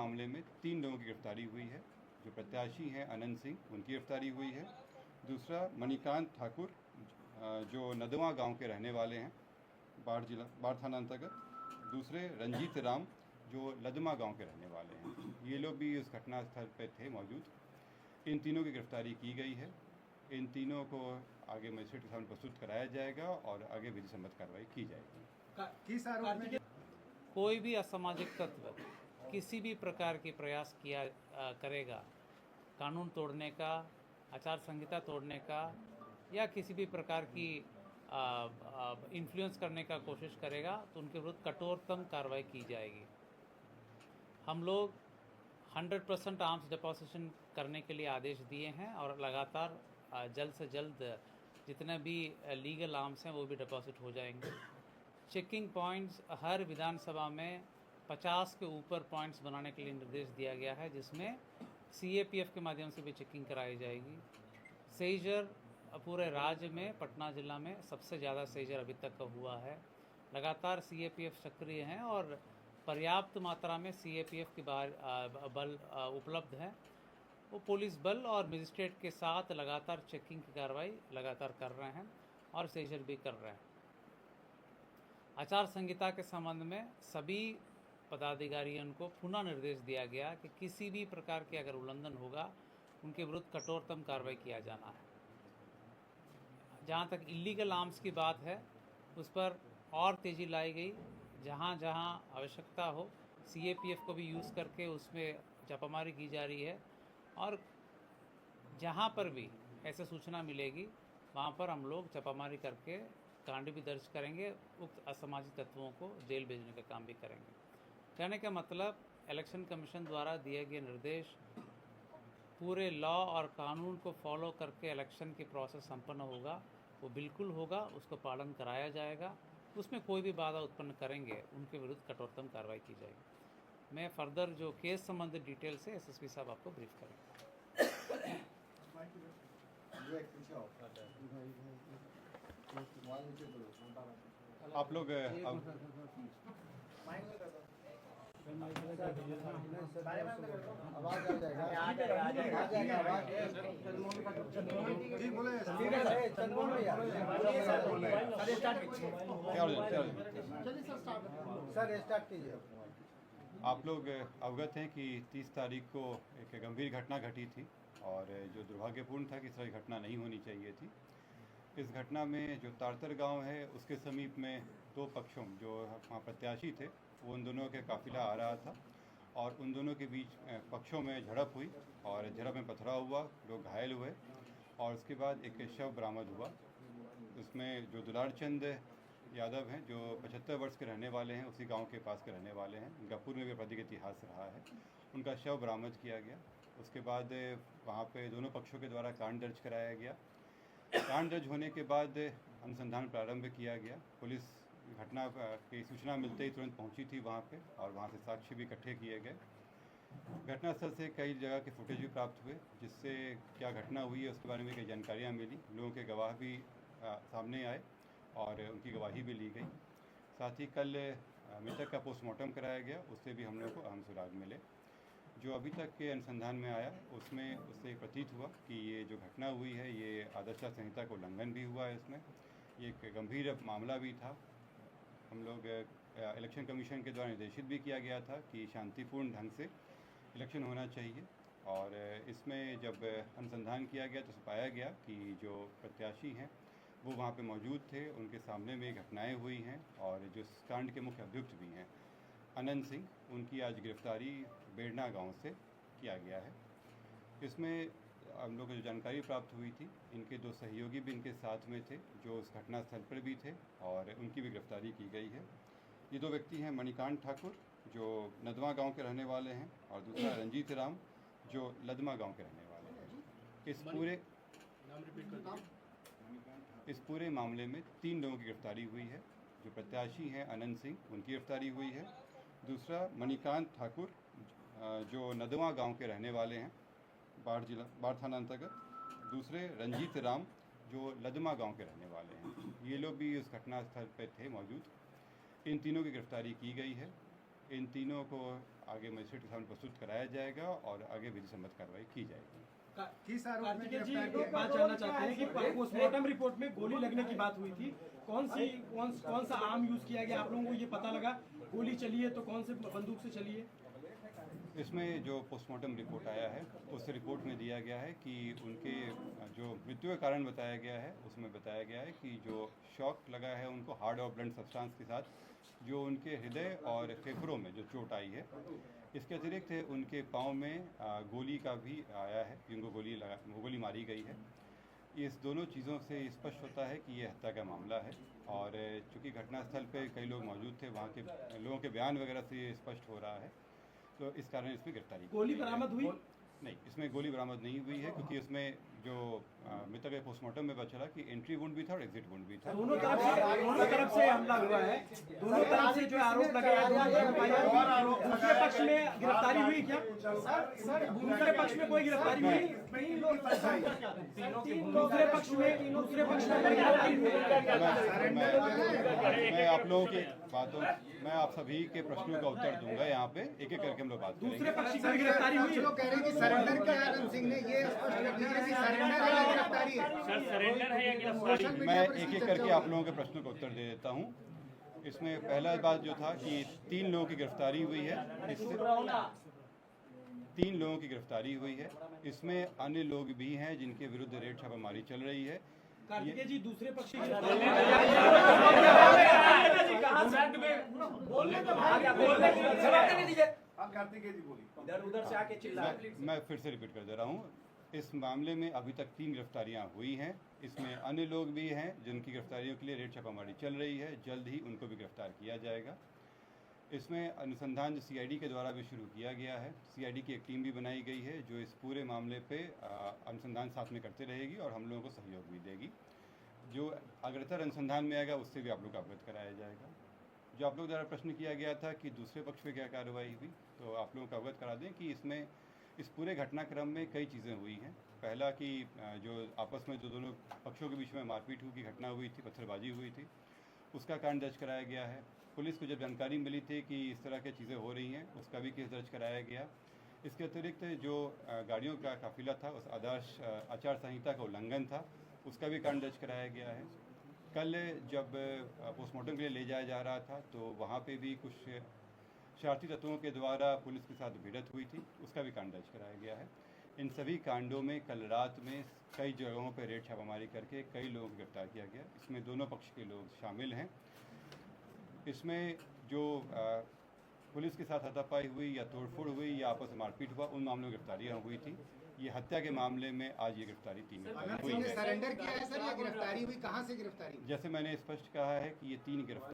मामले में 3 लोगों की गिरफ्तारी हुई है। जो प्रत्याशी हैं अनंत सिंह, उनकी गिरफ्तारी हुई है। दूसरा मणिकांत ठाकुर, जो नदवा गांव के रहने वाले हैं, बाढ़ थाना अंतर्गत। दूसरे रंजीत राम, जो लदमा गांव के रहने वाले हैं। ये लोग भी इस घटना स्थल पर थे मौजूद। इन तीनों की गिरफ्तारी की गई है। इन तीनों को आगे मजिस्ट्रेट के सामने प्रस्तुत कराया जाएगा और आगे विधि सम्मत कार्रवाई की जाएगी। कोई भी असामाजिक तत्व किसी भी प्रकार की प्रयास किया करेगा कानून तोड़ने का, आचार संहिता तोड़ने का, या किसी भी प्रकार की इन्फ्लुएंस करने का कोशिश करेगा तो उनके विरुद्ध कठोरतम कार्रवाई की जाएगी। हम लोग 100% आर्म्स डिपोजिशन करने के लिए आदेश दिए हैं और लगातार जल्द से जल्द जितने भी लीगल आर्म्स हैं वो भी डिपॉजिट हो जाएंगे। चेकिंग पॉइंट्स हर विधानसभा में 50 के ऊपर पॉइंट्स बनाने के लिए निर्देश दिया गया है, जिसमें CAPF के माध्यम से भी चेकिंग कराई जाएगी। सेजर पूरे राज्य में पटना जिला में सबसे ज़्यादा सेजर अभी तक का हुआ है। लगातार CAPF सक्रिय हैं और पर्याप्त मात्रा में CAPF की बल उपलब्ध है। वो पुलिस बल और मजिस्ट्रेट के साथ लगातार चेकिंग की कार्रवाई लगातार कर रहे हैं और सेजर भी कर रहे हैं। आचार संहिता के संबंध में सभी पदाधिकारियों को पुनः निर्देश दिया गया कि किसी भी प्रकार के अगर उल्लंघन होगा उनके विरुद्ध कठोरतम कार्रवाई किया जाना है। जहाँ तक इलीगल आर्म्स की बात है उस पर और तेज़ी लाई गई। जहाँ जहाँ आवश्यकता हो CAPF को भी यूज़ करके उसमें छापामारी की जा रही है और जहाँ पर भी ऐसे सूचना मिलेगी वहाँ पर हम लोग छापामारी करके कांड भी दर्ज करेंगे। उक्त असामाजिक तत्वों को जेल भेजने का काम भी करेंगे। कहने का मतलब इलेक्शन कमीशन द्वारा दिए गए निर्देश पूरे लॉ और कानून को फॉलो करके इलेक्शन की प्रोसेस संपन्न होगा, वो बिल्कुल होगा, उसको पालन कराया जाएगा। उसमें कोई भी बाधा उत्पन्न करेंगे उनके विरुद्ध कठोरतम कार्रवाई की जाएगी। मैं फर्दर जो केस संबंधित डिटेल से SSP साहब आपको ब्रीफ करेंगे। आप लोग आप लोग अवगत हैं कि 30 तारीख को एक गंभीर घटना घटी थी और जो दुर्भाग्यपूर्ण था कि इस तरह की घटना नहीं होनी चाहिए थी। इस घटना में जो तारतर गांव है उसके समीप में 2 पक्षों, जो वहाँ प्रत्याशी थे, वो उन दोनों के काफिला आ रहा था और उन दोनों के बीच पक्षों में झड़प हुई और झड़प में पथराव हुआ, लोग घायल हुए और उसके बाद एक शव बरामद हुआ। उसमें जो दुलार चंद यादव हैं, जो 75 वर्ष के रहने वाले हैं, उसी गांव के पास के रहने वाले हैं, उनका पूर्व में भी आपराधिक इतिहास रहा है, उनका शव बरामद किया गया। उसके बाद वहाँ पे दोनों पक्षों के द्वारा कांड दर्ज कराया गया। कांड दर्ज होने के बाद अनुसंधान प्रारंभ किया गया। पुलिस घटना की सूचना मिलते ही तुरंत पहुंची थी वहाँ पे और वहाँ से साक्ष्य भी इकट्ठे किए गए। घटनास्थल से कई जगह के फुटेज भी प्राप्त हुए, जिससे क्या घटना हुई है उसके बारे में कई जानकारियाँ मिली। लोगों के गवाह भी सामने आए और उनकी गवाही भी ली गई। साथ ही कल मृतक का पोस्टमार्टम कराया गया, उससे भी हम लोगों को अहम सुराग मिले। जो अभी तक के अनुसंधान में आया उसमें उससे प्रतीत हुआ कि ये जो घटना हुई है ये आदर्श संहिता का उल्लंघन भी हुआ है। इसमें ये एक गंभीर मामला भी था। हम लोग इलेक्शन कमीशन के द्वारा निर्देशित भी किया गया था कि शांतिपूर्ण ढंग से इलेक्शन होना चाहिए और इसमें जब अनुसंधान किया गया तो पाया गया कि जो प्रत्याशी हैं वो वहाँ पे मौजूद थे, उनके सामने में घटनाएं हुई हैं और जो कांड के मुख्य अभियुक्त भी हैं अनंत सिंह, उनकी आज गिरफ्तारी बेड़ना गांव से किया गया है। इसमें हम लोग को जो जानकारी प्राप्त हुई थी, इनके 2 सहयोगी भी इनके साथ में थे जो उस घटनास्थल पर भी थे और उनकी भी गिरफ्तारी की गई है। ये 2 व्यक्ति हैं मणिकांत ठाकुर, जो नदवा गांव के रहने वाले हैं, और दूसरा रंजीत राम, जो लदमा गांव के रहने वाले हैं। इस पूरे मामले में 3 लोगों की गिरफ्तारी हुई है। जो प्रत्याशी हैं अनंत सिंह, उनकी गिरफ्तारी हुई है। दूसरा मणिकांत ठाकुर, जो नदवा गांव के रहने वाले हैं, बाढ़ थाना अंतर्गत। दूसरे रंजीत राम, जो लदमा गांव के रहने वाले हैं। ये लोग भी इस घटनास्थल पर थे मौजूद। इन तीनों की गिरफ्तारी की गई है। इन तीनों को आगे मजिस्ट्रेट के सामने प्रस्तुत कराया जाएगा और आगे विधि सम्मत कार्रवाई की जाएगी। कार्तिकेय जी एक बात जानना चाहते हैं कि पोस्टमार्टम रिपोर्ट में गोली लगने की बात हुई थी, कौन सा आर्म यूज किया गया, आप लोगों को ये पता लगा? गोली चली है तो कौन से बंदूक से चली है? इसमें जो पोस्टमार्टम रिपोर्ट आया है उस रिपोर्ट में दिया गया है कि उनके जो मृत्यु का कारण बताया गया है उसमें बताया गया है कि जो शॉक लगा है उनको हार्ड और ब्लंट सब्सटेंस के साथ जो उनके हृदय और फेफड़ों में जो चोट आई है, इसके अतिरिक्त उनके पाँव में गोली का भी आया है, जिनको गोली मारी गई है। इस दोनों चीज़ों से स्पष्ट होता है कि ये हत्या का मामला है और चूँकि घटनास्थल पे कई लोग मौजूद थे, वहाँ के लोगों के बयान वगैरह से ये स्पष्ट हो रहा है, तो इस कारण इसमें गिरफ्तारी। गोली बरामद हुई? नहीं, इसमें गोली बरामद नहीं हुई है क्योंकि इसमें जो मृतक के पोस्टमार्टम में बचा कि एंट्री वुंड भी था और एग्जिट वुंड भी था। दोनों तरफ से हमला हुआ है, दोनों तरफ से जो आरोप लगे हैं, दूसरे पक्ष में गिरफ्तारी हुई क्या? दूसरे पक्ष में कोई गिरफ्तारी हुई? दूसरे पक्ष में गिरफ्तारी हुई? मैं आप लोगों की बातों, मैं आप सभी के प्रश्नों का उत्तर दूंगा। यहाँ पे एक एक करके हम लोग बात करेंगे। दूसरे पक्ष की गिरफ्तारी हुई? लोग कह रहे हैं कि सरेंडर किया है सिंह ने, ये स्पष्ट कर दीजिए कि सरेंडर है या गिरफ्तारी है? सर सरेंडर है या गिरफ्तारी? मैं एक एक करके आप लोगों के प्रश्नों का उत्तर दे देता हूँ। इसमें पहला बात जो था कि 3 लोगों की गिरफ्तारी हुई है, इससे 3 लोगों की गिरफ्तारी हुई है। इसमें अन्य लोग भी हैं जिनके विरुद्ध रेड छापामारी चल रही है। कार्तिकेय जी दूसरे पक्ष उधर से आके चिल्ला। मैं फिर से रिपीट कर दे रहा हूँ, इस मामले में अभी तक 3 गिरफ्तारियां हुई हैं। इसमें अन्य लोग भी हैं जिनकी गिरफ्तारियों के लिए रेड छापामारी चल रही है, जल्द ही उनको भी गिरफ्तार किया जाएगा। इसमें अनुसंधान जो सीआईडी के द्वारा भी शुरू किया गया है, सीआईडी की एक टीम भी बनाई गई है जो इस पूरे मामले पे अनुसंधान साथ में करते रहेगी और हम लोगों को सहयोग भी देगी। जो अग्रतर अनुसंधान में आएगा उससे भी आप लोग को अवगत कराया जाएगा। जो आप लोग द्वारा प्रश्न किया गया था कि दूसरे पक्ष पे क्या कार्रवाई हुई, तो आप लोगों को अवगत करा दें कि इसमें इस पूरे घटनाक्रम में कई चीज़ें हुई हैं। पहला कि जो आपस में जो दोनों पक्षों के बीच में मारपीट की घटना हुई थी, पत्थरबाजी हुई थी, उसका कारण दर्ज कराया गया है। पुलिस को जब जानकारी मिली थी कि इस तरह की चीज़ें हो रही हैं, उसका भी केस दर्ज कराया गया। इसके अतिरिक्त जो गाड़ियों का काफिला था उस आदर्श आचार संहिता का उल्लंघन था, उसका भी कारण दर्ज कराया गया है। कल जब पोस्टमार्टम के लिए ले जाया जा रहा था तो वहाँ पे भी कुछ शरारती तत्वों के द्वारा पुलिस के साथ भिड़ंत हुई थी, उसका भी कांड दर्ज कराया गया है। इन सभी कांडों में कल रात में कई जगहों पर रेड छापामारी करके कई लोगों को गिरफ्तार किया गया। इसमें दोनों पक्ष के लोग शामिल हैं। इसमें जो पुलिस के साथ हाथापाई हुई या तोड़फोड़ हुई या आपस में मारपीट हुआ, उन मामलों में गिरफ्तारियाँ हुई थी। ये हत्या के मामले में आज ये गिरफ्तारी 3 हुई है। सरेंडर किया है सर या गिरफ्तारी हुई? कहाँ से गिरफ्तारी हुई? जैसे मैंने स्पष्ट कहा है कि ये 3 गिरफ्तार